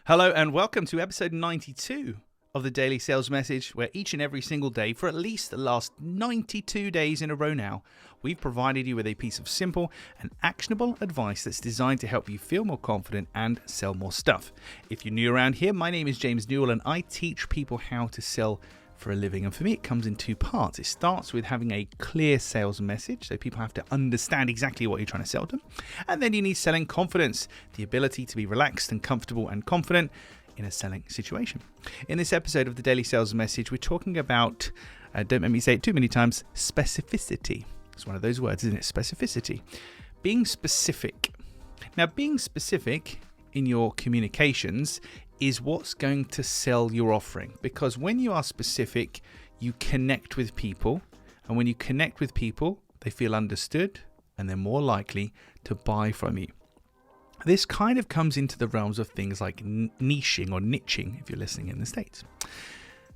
Hello and welcome to episode 92 of the Daily Sales Message, where each and every single day for at least the last 92 days in a row now, we've provided you with a piece of simple and actionable advice that's designed to help you feel more confident and sell more stuff. If you're new around here, my name is James Newell and I teach people how to sell for a living. And for me, it comes in two parts. It starts with having a clear sales message, so people have to understand exactly what you're trying to sell them. And then you need selling confidence, the ability to be relaxed and comfortable and confident in a selling situation. In this episode of the Daily Sales Message, we're talking about, don't make me say it too many times, specificity. It's one of those words, isn't it? Specificity. Being specific. Now, being specific in your communications is what's going to sell your offering, because when you are specific, you connect with people, and when you connect with people, they feel understood and they're more likely to buy from you. This kind of comes into the realms of things like niching or niching if you're listening in the States.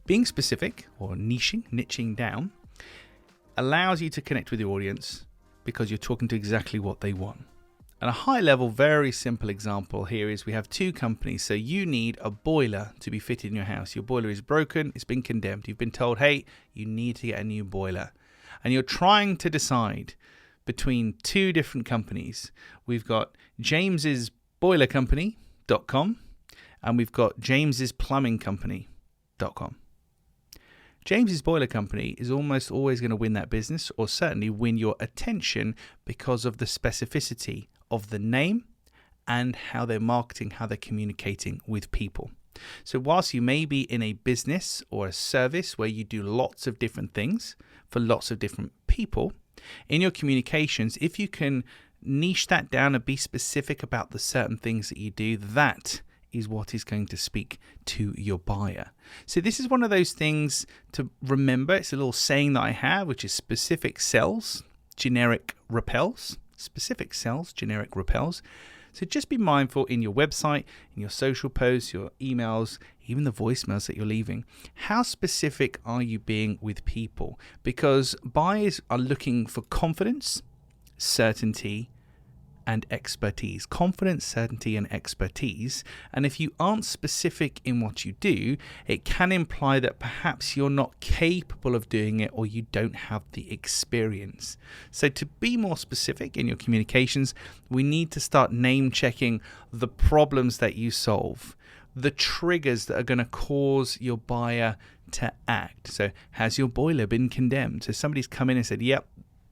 Being specific or niching down allows you to connect with your audience because you're talking to exactly what they want. And a high level, very simple example here is we have two companies. So you need a boiler to be fitted in your house. Your boiler is broken. It's been condemned. You've been told, hey, you need to get a new boiler. And you're trying to decide between two different companies. We've got james'sboilercompany.com and we've got james'splumbingcompany.com. James's Boiler Company is almost always going to win that business, or certainly win your attention, because of the specificity of the name and how they're marketing, how they're communicating with people. So whilst you may be in a business or a service where you do lots of different things for lots of different people, in your communications, if you can niche that down and be specific about the certain things that you do, that is what is going to speak to your buyer. So this is one of those things to remember. It's a little saying that I have, which is specific sells, generic repels. Specific sells, generic repels. So just be mindful in your website, in your social posts, your emails, even the voicemails that you're leaving. How specific are you being with people? Because buyers are looking for confidence, certainty, and expertise. Confidence, certainty, and expertise. And if you aren't specific in what you do, it can imply that perhaps you're not capable of doing it, or you don't have the experience. So to be more specific in your communications, we need to start name checking the problems that you solve, the triggers that are going to cause your buyer to act. So has your boiler been condemned? So somebody's come in and said, yep,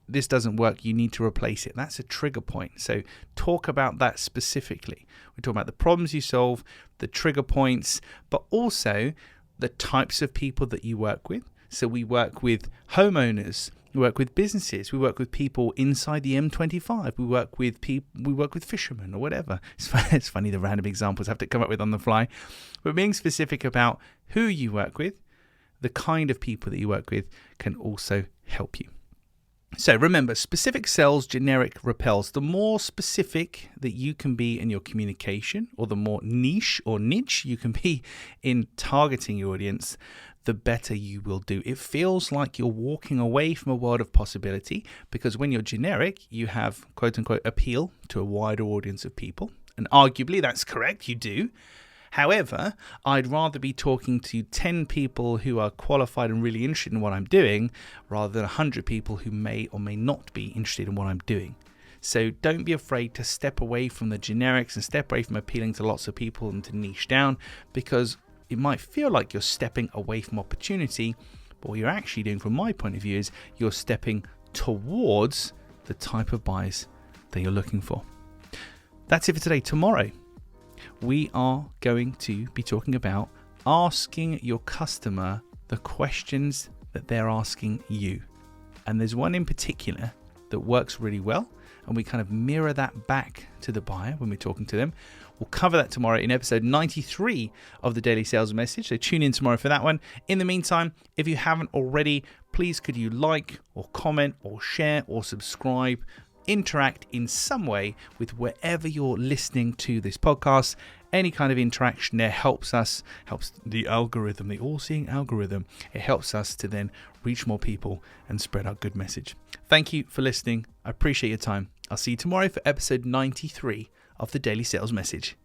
this doesn't work, you need to replace it. That's a trigger point. So talk about that specifically. We're talking about the problems you solve, the trigger points, but also the types of people that you work with. So we work with homeowners, we work with businesses, we work with people inside the M25, we work with fishermen or whatever. It's funny the random examples I have to come up with on the fly. But being specific about who you work with, the kind of people that you work with, can also help you. So remember, specific sells, generic repels. The more specific that you can be in your communication, or the more niche you can be in targeting your audience, the better you will do. It feels like you're walking away from a world of possibility, because when you're generic, you have quote unquote appeal to a wider audience of people. And arguably that's correct, you do. However, I'd rather be talking to 10 people who are qualified and really interested in what I'm doing, rather than 100 people who may or may not be interested in what I'm doing. So don't be afraid to step away from the generics and step away from appealing to lots of people and to niche down, because it might feel like you're stepping away from opportunity, but what you're actually doing from my point of view is you're stepping towards the type of buyers that you're looking for. That's it for today. Tomorrow, we are going to be talking about asking your customer the questions that they're asking you. And there's one in particular that works really well, and we kind of mirror that back to the buyer when we're talking to them. We'll cover that tomorrow in episode 93 of the Daily Sales Message, so tune in tomorrow for that one. In the meantime, if you haven't already, please could you like or comment or share or subscribe, interact in some way with wherever you're listening to this podcast. Any kind of interaction there helps the algorithm, the all-seeing algorithm. It helps us to then reach more people and spread our good message. Thank you for listening. I appreciate your time. I'll see you tomorrow for episode 93 of the Daily Sales Message.